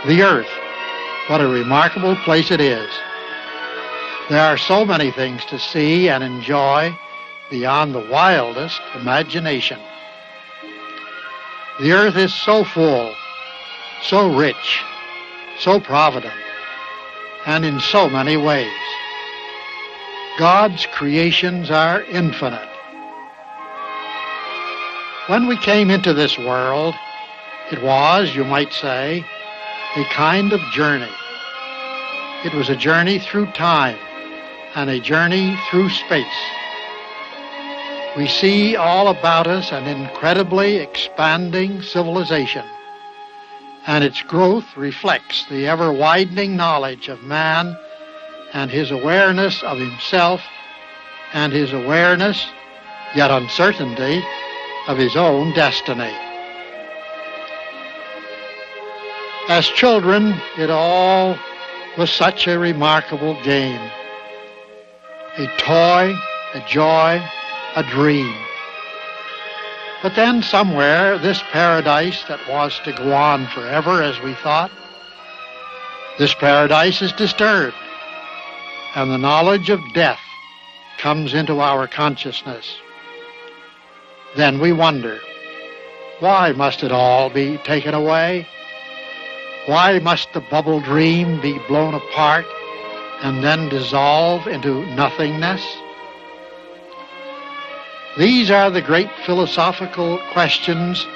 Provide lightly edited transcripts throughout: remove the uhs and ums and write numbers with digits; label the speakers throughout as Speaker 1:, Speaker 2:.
Speaker 1: The earth, what a remarkable place it is. There are so many things to see and enjoy beyond the wildest imagination. The earth is so full, so rich, so provident, and in so many ways. God's creations are infinite. When we came into this world, it was, you might say, a kind of journey. It was a journey through time and a journey through space. We see all about us an incredibly expanding civilization, and its growth reflects the ever-widening knowledge of man and his awareness of himself and his awareness, yet uncertainty, of his own destiny. As children, it all was such a remarkable game. A toy, a joy, a dream. But then somewhere, this paradise that was to go on forever, as we thought, this paradise is disturbed, and the knowledge of death comes into our consciousness. Then we wonder, why must it all be taken away? Why must the bubble dream be blown apart and then dissolve into nothingness? These are the great philosophical questions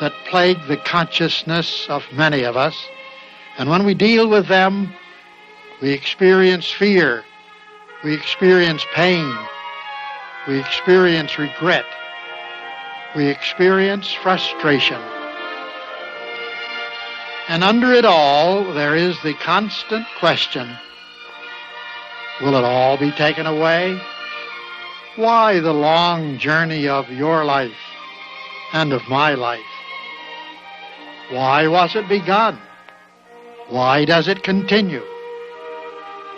Speaker 1: that plague the consciousness of many of us, and when we deal with them, we experience fear, we experience pain, we experience regret, we experience frustration. And under it all, there is the constant question, will it all be taken away? Why the long journey of your life and of my life? Why was it begun? Why does it continue?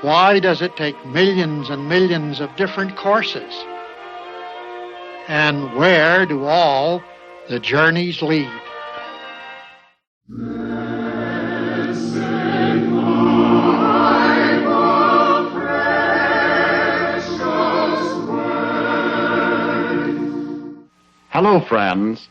Speaker 1: Why does it take millions and millions of different courses? And where do all the journeys lead?
Speaker 2: Hello, friends.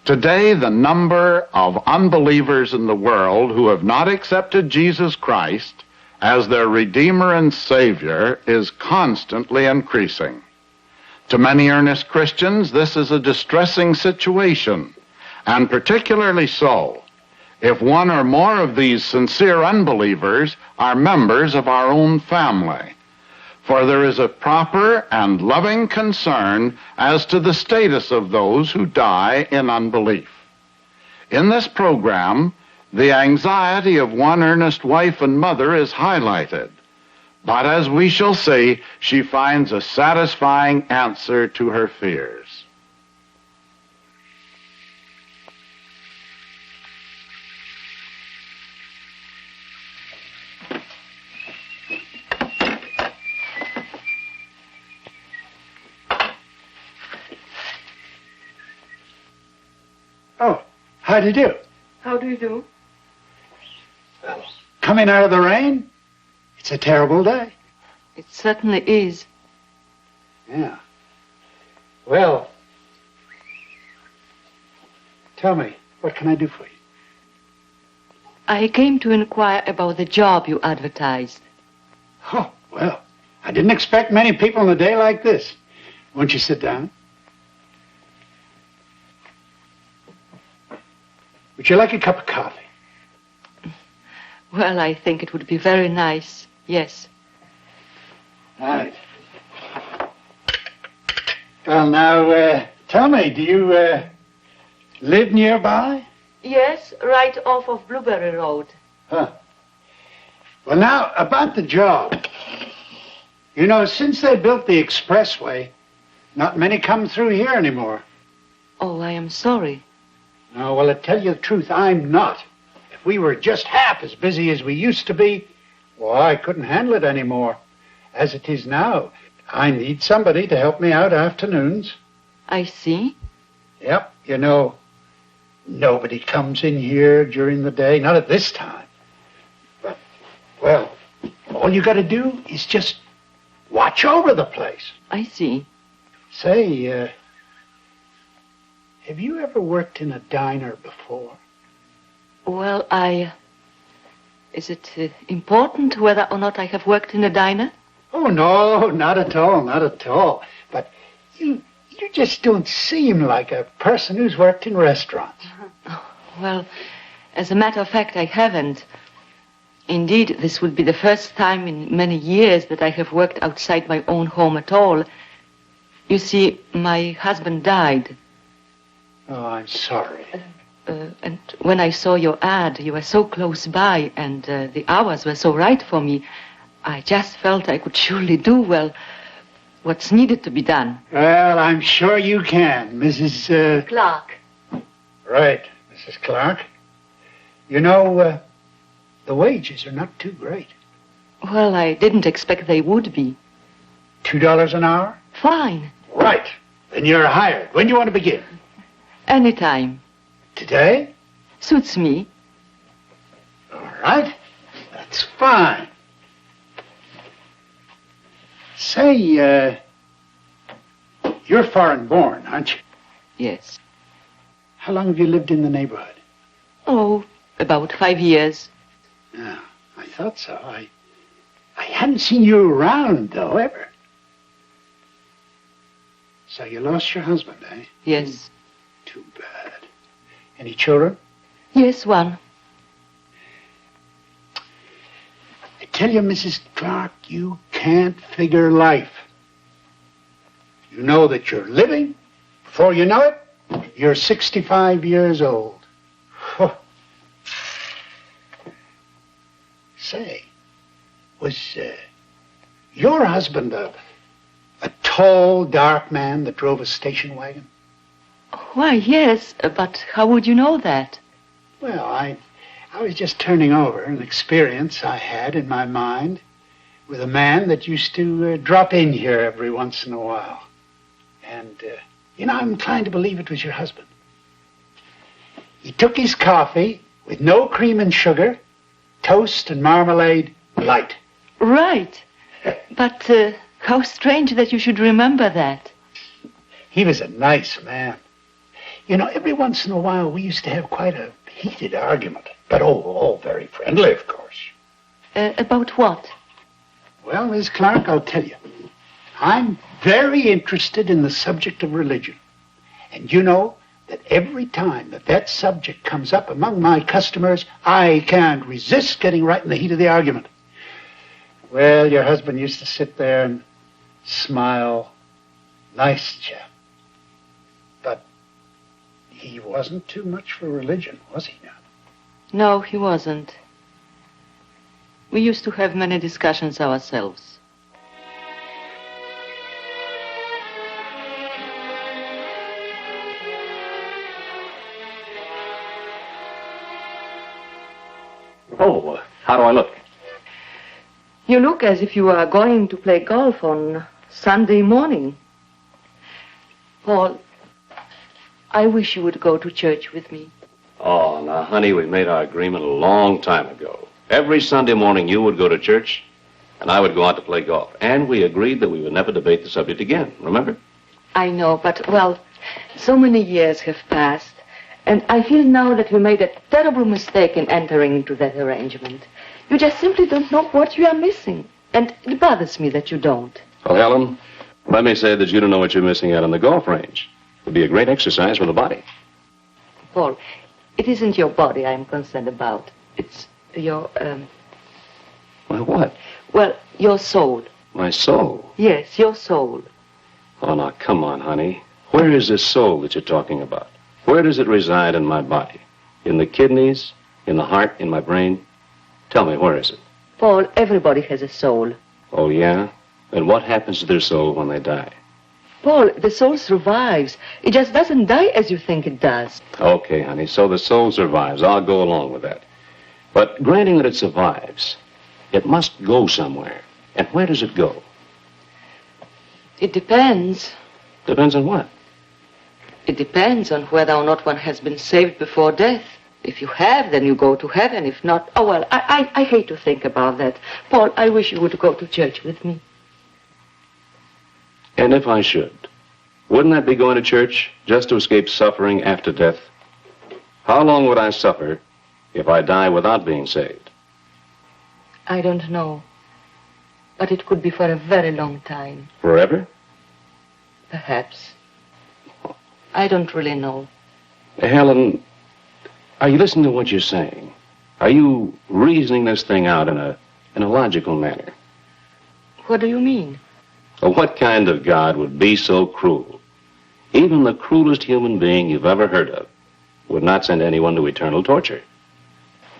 Speaker 2: Today, the number of unbelievers in the world who have not accepted Jesus Christ as their Redeemer and Savior is constantly increasing. To many earnest Christians, this is a distressing situation, and particularly so if one or more of these sincere unbelievers are members of our own family. For there is a proper and loving concern as to the status of those who die in unbelief. In this program, the anxiety of one earnest wife and mother is highlighted. But as we shall see, she finds a satisfying answer to her fears.
Speaker 3: Oh, how do you do?
Speaker 4: How do you do?
Speaker 3: Coming out of the rain? It's a terrible day.
Speaker 4: It certainly is.
Speaker 3: Yeah. Well, tell me, what can I do for you?
Speaker 4: I came to inquire about the job you advertised.
Speaker 3: Oh, well, I didn't expect many people on a day like this. Won't you sit down? Would you like a cup of coffee?
Speaker 4: Well, I think it would be very nice, yes.
Speaker 3: All right. Well, now, tell me, do you live nearby?
Speaker 4: Yes, right off of Blueberry Road.
Speaker 3: Huh. Well, now, about the job. You know, since they built the expressway, not many come through here anymore.
Speaker 4: Oh, I am sorry.
Speaker 3: No, well, to tell you the truth, I'm not. If we were just half as busy as we used to be, well, I couldn't handle it anymore. As it is now, I need somebody to help me out afternoons.
Speaker 4: I see.
Speaker 3: Yep, you know, nobody comes in here during the day, not at this time. All you got to do is just watch over the place.
Speaker 4: I see.
Speaker 3: Say, have you ever worked in a diner before?
Speaker 4: Well, Is it important whether or not I have worked in a diner?
Speaker 3: Oh, no, not at all, not at all. But you just don't seem like a person who's worked in restaurants.
Speaker 4: Well, as a matter of fact, I haven't. Indeed, this would be the first time in many years that I have worked outside my own home at all. You see, my husband died.
Speaker 3: Oh, I'm sorry.
Speaker 4: And when I saw your ad, you were so close by, and the hours were so right for me, I just felt I could surely do, well, what's needed to be done.
Speaker 3: Well, I'm sure you can, Mrs.
Speaker 4: Clark.
Speaker 3: Right, Mrs. Clark. You know, the wages are not too great.
Speaker 4: Well, I didn't expect they would be.
Speaker 3: $2 an hour?
Speaker 4: Fine.
Speaker 3: Right. Then you're hired. When do you want to begin?
Speaker 4: Anytime.
Speaker 3: Today?
Speaker 4: Suits me.
Speaker 3: All right. That's fine. Say, you're foreign born, aren't you?
Speaker 4: Yes.
Speaker 3: How long have you lived in the neighborhood?
Speaker 4: Oh, about 5 years.
Speaker 3: Yeah, I thought so. I hadn't seen you around, though, ever. So you lost your husband, eh?
Speaker 4: Yes.
Speaker 3: Too bad. Any children?
Speaker 4: Yes, one.
Speaker 3: I tell you, Mrs. Clark, you can't figure life. You know that you're living. Before you know it, you're 65 years old. Huh. Say, was your husband a tall, dark man that drove a station wagon?
Speaker 4: Why, yes, but how would you know that?
Speaker 3: Well, I was just turning over an experience I had in my mind with a man that used to drop in here every once in a while. And, I'm inclined to believe it was your husband. He took his coffee with no cream and sugar, toast and marmalade light.
Speaker 4: Right. But how strange that you should remember that.
Speaker 3: He was a nice man. Every once in a while we used to have quite a heated argument. But all very friendly, of course.
Speaker 4: About what?
Speaker 3: Well, Miss Clark, I'll tell you. I'm very interested in the subject of religion. And you know that every time that subject comes up among my customers, I can't resist getting right in the heat of the argument. Well, your husband used to sit there and smile. Nice chap. But he wasn't too much for religion, was he now?
Speaker 4: No, he wasn't. We used to have many discussions ourselves.
Speaker 5: Oh, how do I look?
Speaker 4: You look as if you are going to play golf on Sunday morning. Paul, I wish you would go to church with me.
Speaker 5: Oh, now, honey, we made our agreement a long time ago. Every Sunday morning you would go to church, and I would go out to play golf. And we agreed that we would never debate the subject again, remember?
Speaker 4: I know, but, well, so many years have passed, and I feel now that we made a terrible mistake in entering into that arrangement. You just simply don't know what you are missing, and it bothers me that you don't.
Speaker 5: Well, Helen, let me say that you don't know what you're missing out on the golf range. It would be a great exercise for the body.
Speaker 4: Paul, it isn't your body I'm concerned about. It's your,
Speaker 5: Well, what?
Speaker 4: well, your soul.
Speaker 5: My soul?
Speaker 4: Yes, your soul.
Speaker 5: Oh, now, come on, honey. Where is this soul that you're talking about? Where does it reside in my body? In the kidneys? In the heart? In my brain? Tell me, where is it?
Speaker 4: Paul, everybody has a soul.
Speaker 5: Oh, yeah? And what happens to their soul when they die?
Speaker 4: Paul, the soul survives. It just doesn't die as you think it does.
Speaker 5: Okay, honey, so the soul survives. I'll go along with that. But granting that it survives, it must go somewhere. And where does it go?
Speaker 4: It depends.
Speaker 5: Depends on what?
Speaker 4: It depends on whether or not one has been saved before death. If you have, then you go to heaven. If not, oh, well, I hate to think about that. Paul, I wish you would go to church with me.
Speaker 5: And if I should, wouldn't that be going to church just to escape suffering after death? How long would I suffer if I die without being saved?
Speaker 4: I don't know. But it could be for a very long time.
Speaker 5: Forever?
Speaker 4: Perhaps. I don't really know.
Speaker 5: Helen, are you listening to what you're saying? Are you reasoning this thing out in a logical manner?
Speaker 4: What do you mean?
Speaker 5: Well, what kind of God would be so cruel? Even the cruelest human being you've ever heard of would not send anyone to eternal torture.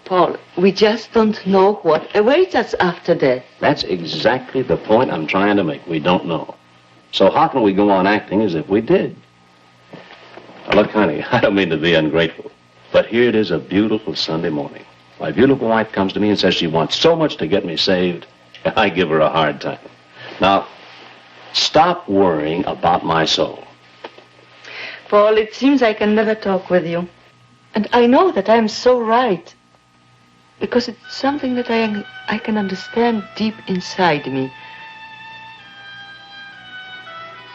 Speaker 4: Paul, we just don't know what awaits us after death.
Speaker 5: That's exactly the point I'm trying to make. We don't know. So how can we go on acting as if we did? Now, look, honey, I don't mean to be ungrateful, but here it is a beautiful Sunday morning. My beautiful wife comes to me and says she wants so much to get me saved, and I give her a hard time. Now, stop worrying about my soul.
Speaker 4: Paul, it seems I can never talk with you. And I know that I'm so right. Because it's something that I can understand deep inside me.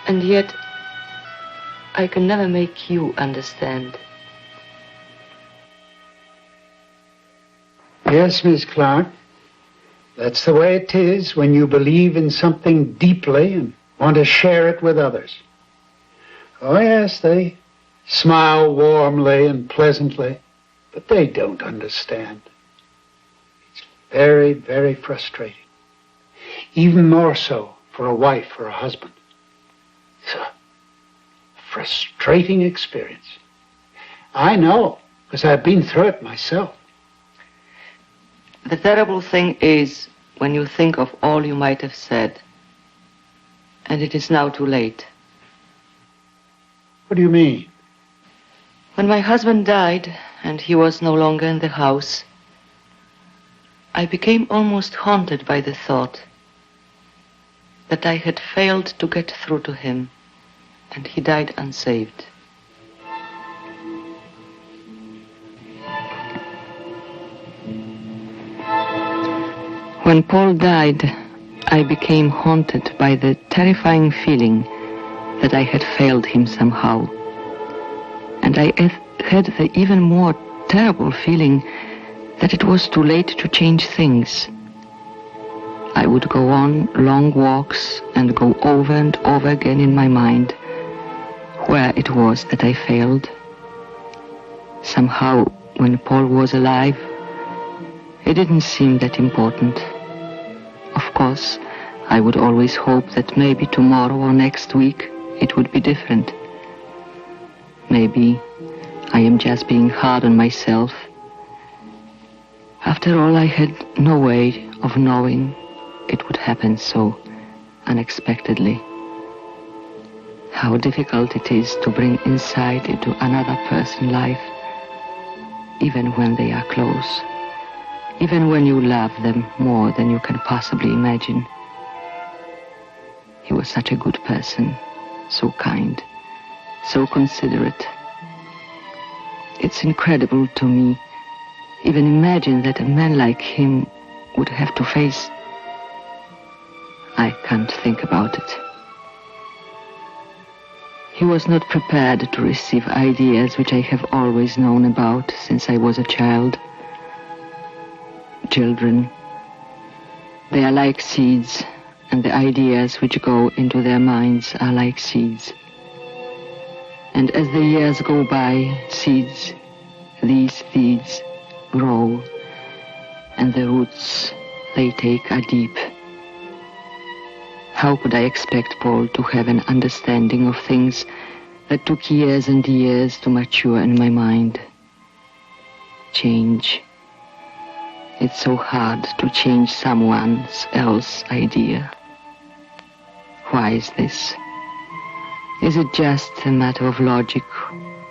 Speaker 4: And yet, I can never make you understand.
Speaker 3: Yes, Miss Clark. That's the way it is when you believe in something deeply and want to share it with others. Oh, yes, they smile warmly and pleasantly, but they don't understand. It's very, very frustrating. Even more so for a wife or a husband. It's a frustrating experience. I know, because I've been through it myself.
Speaker 4: The terrible thing is when you think of all you might have said, and it is now too late.
Speaker 3: What do you mean?
Speaker 4: When my husband died and he was no longer in the house, I became almost haunted by the thought that I had failed to get through to him, and he died unsaved. When Paul died, I became haunted by the terrifying feeling that I had failed him somehow. And I had the even more terrible feeling that it was too late to change things. I would go on long walks and go over and over again in my mind where it was that I failed. Somehow, when Paul was alive, it didn't seem that important. Of course, I would always hope that maybe tomorrow or next week it would be different. Maybe I am just being hard on myself. After all, I had no way of knowing it would happen so unexpectedly. How difficult it is to bring insight into another person's life, even when they are close, even when you love them more than you can possibly imagine. He was such a good person, so kind, so considerate. It's incredible to me. Even imagine that a man like him would have to face... I can't think about it. He was not prepared to receive ideas which I have always known about since I was a child. Children, they are like seeds, and the ideas which go into their minds are like seeds. And as the years go by, these seeds grow, and the roots they take are deep. How could I expect Paul to have an understanding of things that took years and years to mature in my mind? Change. It's so hard to change someone else's idea. Why is this? Is it just a matter of logic,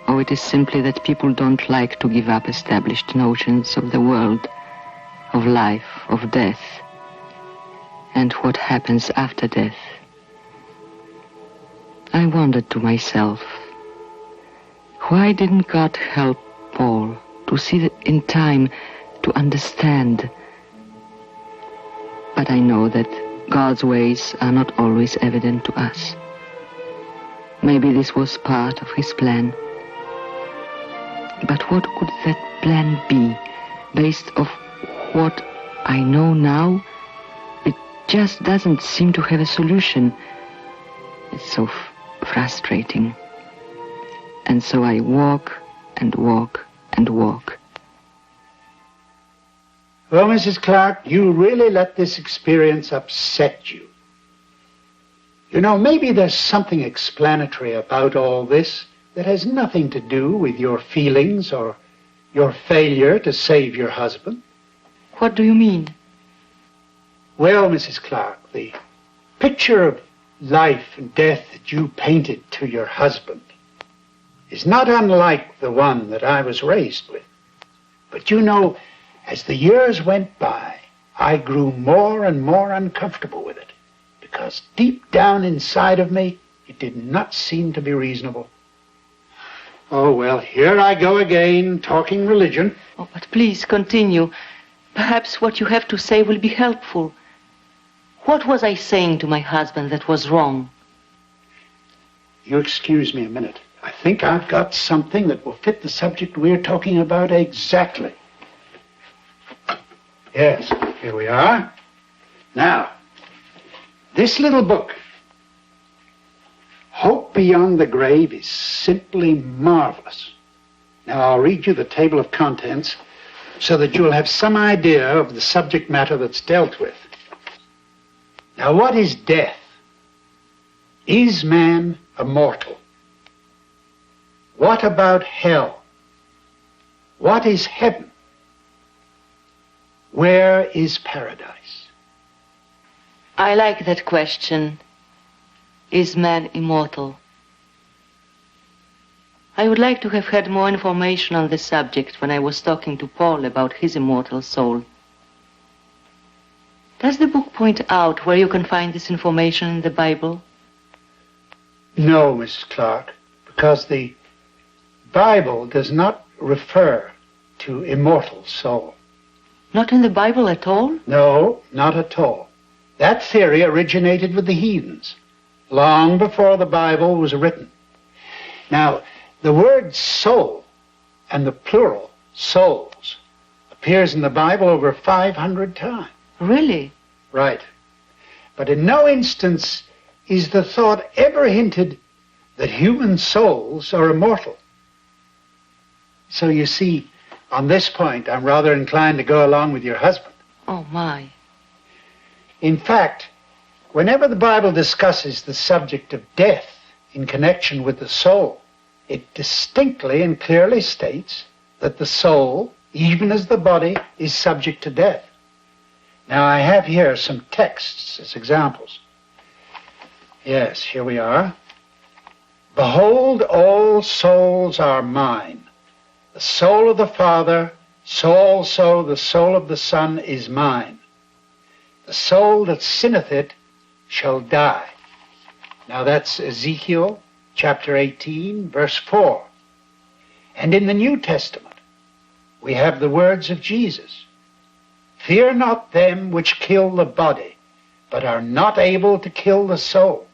Speaker 4: or it is simply that people don't like to give up established notions of the world, of life, of death, and what happens after death? I wondered to myself, why didn't God help Paul to see in time, to understand. But I know that God's ways are not always evident to us. Maybe this was part of his plan. But what could that plan be, based on what I know now? It just doesn't seem to have a solution. It's so frustrating. And so I walk and walk and walk.
Speaker 3: Well, Mrs. Clark, you really let this experience upset you. You know, maybe there's something explanatory about all this that has nothing to do with your feelings or your failure to save your husband.
Speaker 4: What do you mean?
Speaker 3: Well, Mrs. Clark, the picture of life and death that you painted to your husband is not unlike the one that I was raised with. But you know, as the years went by, I grew more and more uncomfortable with it, because deep down inside of me, it did not seem to be reasonable. Oh, well, here I go again, talking religion.
Speaker 4: Oh, but please continue. Perhaps what you have to say will be helpful. What was I saying to my husband that was wrong?
Speaker 3: You excuse me a minute. I think I've got something that will fit the subject we're talking about exactly. Yes, here we are. Now, this little book, Hope Beyond the Grave, is simply marvelous. Now, I'll read you the table of contents so that you'll have some idea of the subject matter that's dealt with. Now, what is death? Is man immortal? What about hell? What is heaven? Where is paradise?
Speaker 4: I like that question. Is man immortal? I would like to have had more information on this subject when I was talking to Paul about his immortal soul. Does the book point out where you can find this information in the Bible?
Speaker 3: No, Mrs. Clark, because the Bible does not refer to immortal soul.
Speaker 4: Not in the Bible at all?
Speaker 3: No, not at all. That theory originated with the heathens, long before the Bible was written. Now, the word soul and the plural souls appears in the Bible over 500 times.
Speaker 4: Really?
Speaker 3: Right. But in no instance is the thought ever hinted that human souls are immortal. So you see, on this point, I'm rather inclined to go along with your husband.
Speaker 4: Oh, my.
Speaker 3: In fact, whenever the Bible discusses the subject of death in connection with the soul, it distinctly and clearly states that the soul, even as the body, is subject to death. Now, I have here some texts as examples. Yes, here we are. Behold, all souls are mine. The soul of the Father, so also the soul of the Son is mine. The soul that sinneth it shall die. Now that's Ezekiel chapter 18, verse 4. And in the New Testament, we have the words of Jesus. Fear not them which kill the body, but are not able to kill the soul.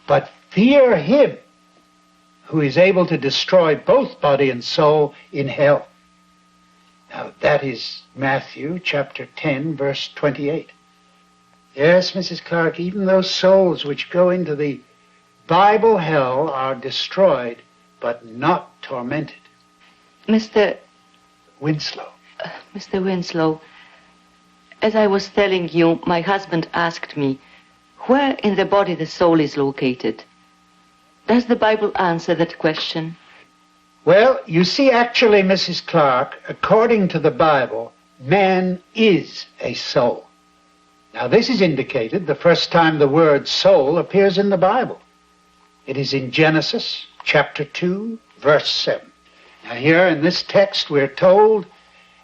Speaker 3: But fear him who is able to destroy both body and soul in hell. Now that is Matthew chapter 10, verse 28. Yes, Mrs. Clark, even those souls which go into the Bible hell are destroyed, but not tormented.
Speaker 4: Mr.
Speaker 3: Winslow.
Speaker 4: Mr. Winslow, as I was telling you, my husband asked me where in the body the soul is located. Does the Bible answer that question?
Speaker 3: Well, you see, actually, Mrs. Clark, according to the Bible, man is a soul. Now, this is indicated the first time the word soul appears in the Bible. It is in Genesis chapter 2, verse 7. Now, here in this text, we're told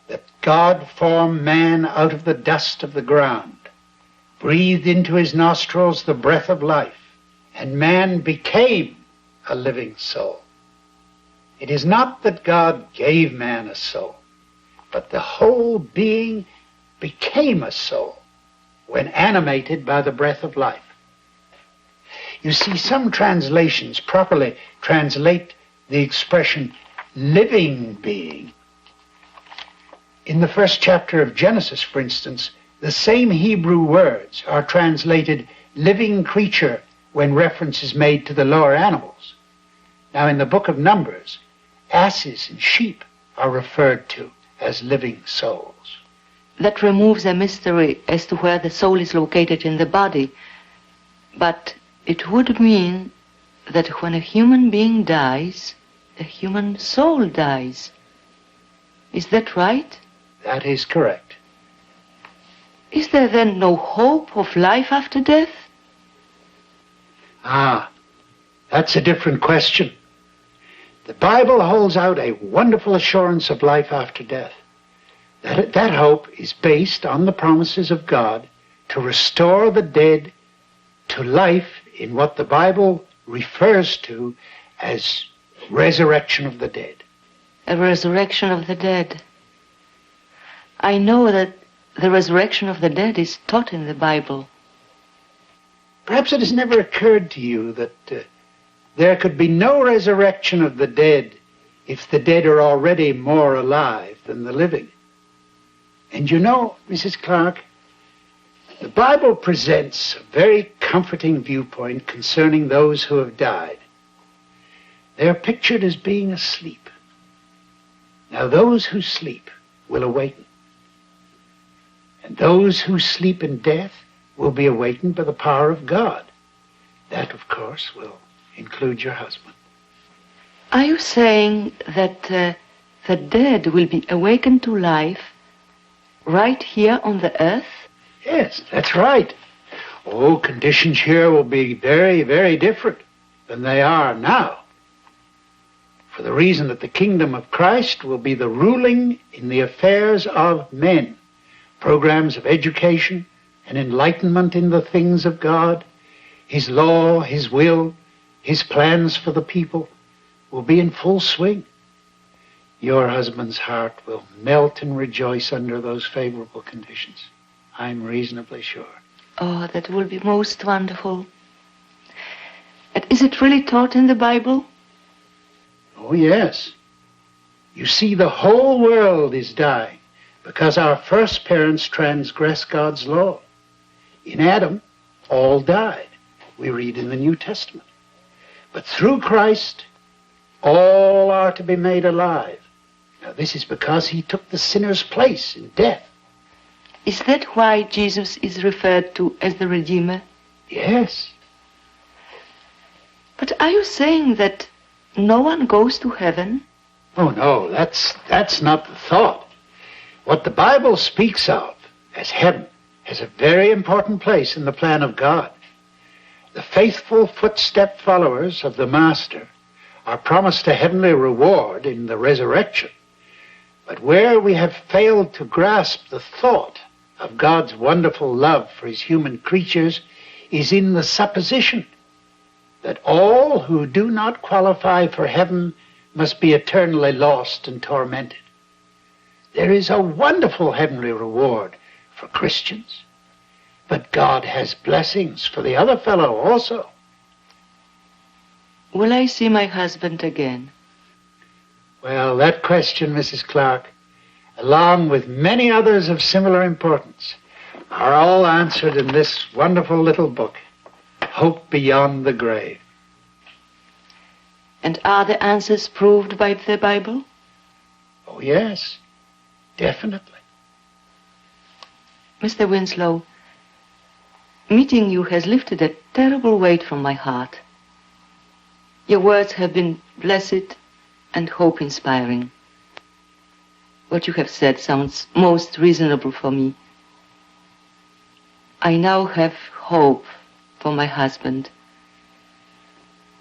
Speaker 3: that God formed man out of the dust of the ground, breathed into his nostrils the breath of life, and man became a living soul. It is not that God gave man a soul, but the whole being became a soul when animated by the breath of life. You see, some translations properly translate the expression living being. In the first chapter of Genesis, for instance, the same Hebrew words are translated living creature when reference is made to the lower animals. Now, in the book of Numbers, asses and sheep are referred to as living souls.
Speaker 4: That removes a mystery as to where the soul is located in the body. But it would mean that when a human being dies, a human soul dies. Is that right?
Speaker 3: That is correct.
Speaker 4: Is there then no hope of life after death?
Speaker 3: Ah, that's a different question. The Bible holds out a wonderful assurance of life after death. That hope is based on the promises of God to restore the dead to life in what the Bible refers to as resurrection of the dead.
Speaker 4: A resurrection of the dead. I know that the resurrection of the dead is taught in the Bible.
Speaker 3: Perhaps it has never occurred to you that there could be no resurrection of the dead if the dead are already more alive than the living. And you know, Mrs. Clark, the Bible presents a very comforting viewpoint concerning those who have died. They are pictured as being asleep. Now, those who sleep will awaken. And those who sleep in death will be awakened by the power of God. That, of course, will include your husband.
Speaker 4: Are you saying that the dead will be awakened to life right here on the earth?
Speaker 3: Yes, that's right. Oh, conditions here will be very, very different than they are now. For the reason that the kingdom of Christ will be the ruling in the affairs of men. Programs of education and enlightenment in the things of God, His law, His will, His plans for the people will be in full swing. Your husband's heart will melt and rejoice under those favorable conditions. I'm reasonably sure.
Speaker 4: Oh, that will be most wonderful. And is it really taught in the Bible?
Speaker 3: Oh, yes. You see, the whole world is dying because our first parents transgressed God's law. In Adam, all died, we read in the New Testament. But through Christ, all are to be made alive. Now, this is because He took the sinner's place in death.
Speaker 4: Is that why Jesus is referred to as the Redeemer?
Speaker 3: Yes.
Speaker 4: But are you saying that no one goes to heaven?
Speaker 3: Oh, no, that's not the thought. What the Bible speaks of as heaven has a very important place in the plan of God. The faithful footstep followers of the Master are promised a heavenly reward in the resurrection. But where we have failed to grasp the thought of God's wonderful love for His human creatures is in the supposition that all who do not qualify for heaven must be eternally lost and tormented. There is a wonderful heavenly reward for Christians, but God has blessings for the other fellow also.
Speaker 4: Will I see my husband again?
Speaker 3: Well, that question, Mrs. Clark, along with many others of similar importance, are all answered in this wonderful little book, Hope Beyond the Grave.
Speaker 4: And are the answers proved by the Bible?
Speaker 3: Oh, yes, definitely.
Speaker 4: Mr. Winslow, meeting you has lifted a terrible weight from my heart. Your words have been blessed and hope-inspiring. What you have said sounds most reasonable for me. I now have hope for my husband,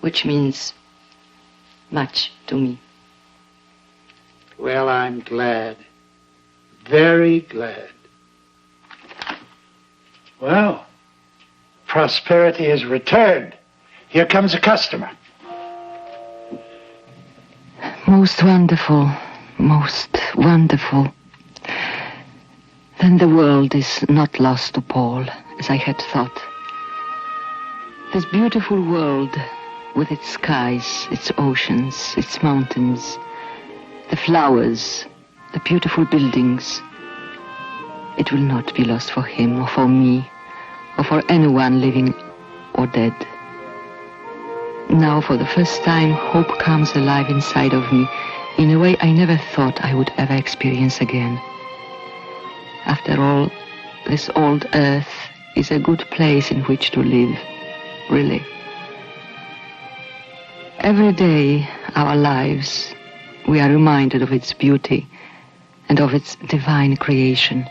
Speaker 4: which means much to me.
Speaker 3: Well, I'm glad. Very glad. Well, prosperity has returned. Here comes a customer.
Speaker 4: Most wonderful, most wonderful. Then the world is not lost to Paul, as I had thought. This beautiful world, with its skies, its oceans, its mountains, the flowers, the beautiful buildings, it will not be lost for him or for me or for anyone living or dead. Now, for the first time, hope comes alive inside of me in a way I never thought I would ever experience again. After all, this old earth is a good place in which to live, really. Every day, our lives, we are reminded of its beauty and of its divine creation.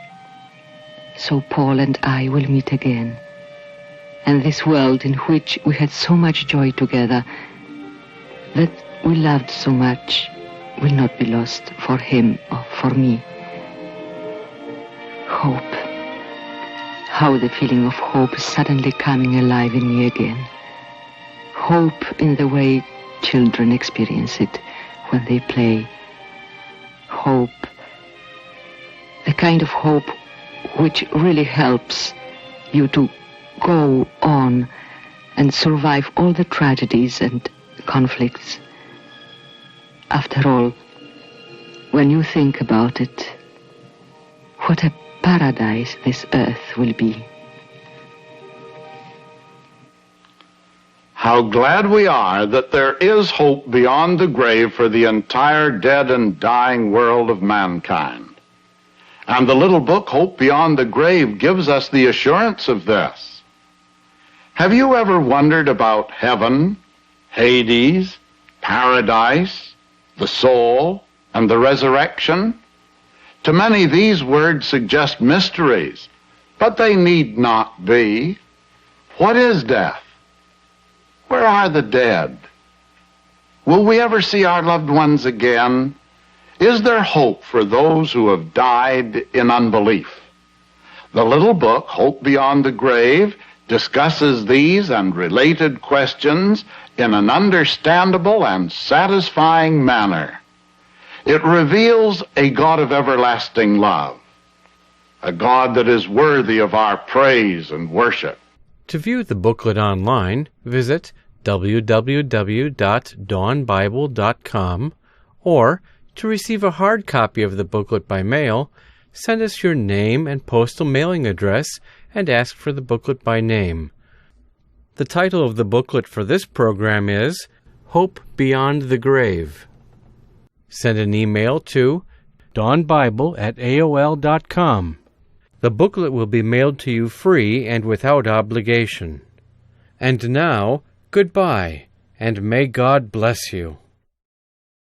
Speaker 4: So Paul and I will meet again. And this world in which we had so much joy together, that we loved so much, will not be lost for him or for me. Hope. How the feeling of hope is suddenly coming alive in me again. Hope in the way children experience it when they play. Hope. The kind of hope which really helps you to go on and survive all the tragedies and conflicts. After all, when you think about it, what a paradise this earth will be.
Speaker 2: How glad we are that there is hope beyond the grave for the entire dead and dying world of mankind. And the little book, Hope Beyond the Grave, gives us the assurance of this. Have you ever wondered about heaven, Hades, paradise, the soul, and the resurrection? To many, these words suggest mysteries, but they need not be. What is death? Where are the dead? Will we ever see our loved ones again? Is there hope for those who have died in unbelief? The little book, Hope Beyond the Grave, discusses these and related questions in an understandable and satisfying manner. It reveals a God of everlasting love, a God that is worthy of our praise and worship.
Speaker 6: To view the booklet online, visit www.dawnbible.com, or to receive a hard copy of the booklet by mail, send us your name and postal mailing address and ask for the booklet by name. The title of the booklet for this program is Hope Beyond the Grave. Send an email to dawnbible@aol.com. The booklet will be mailed to you free and without obligation. And now, goodbye, and may God bless you.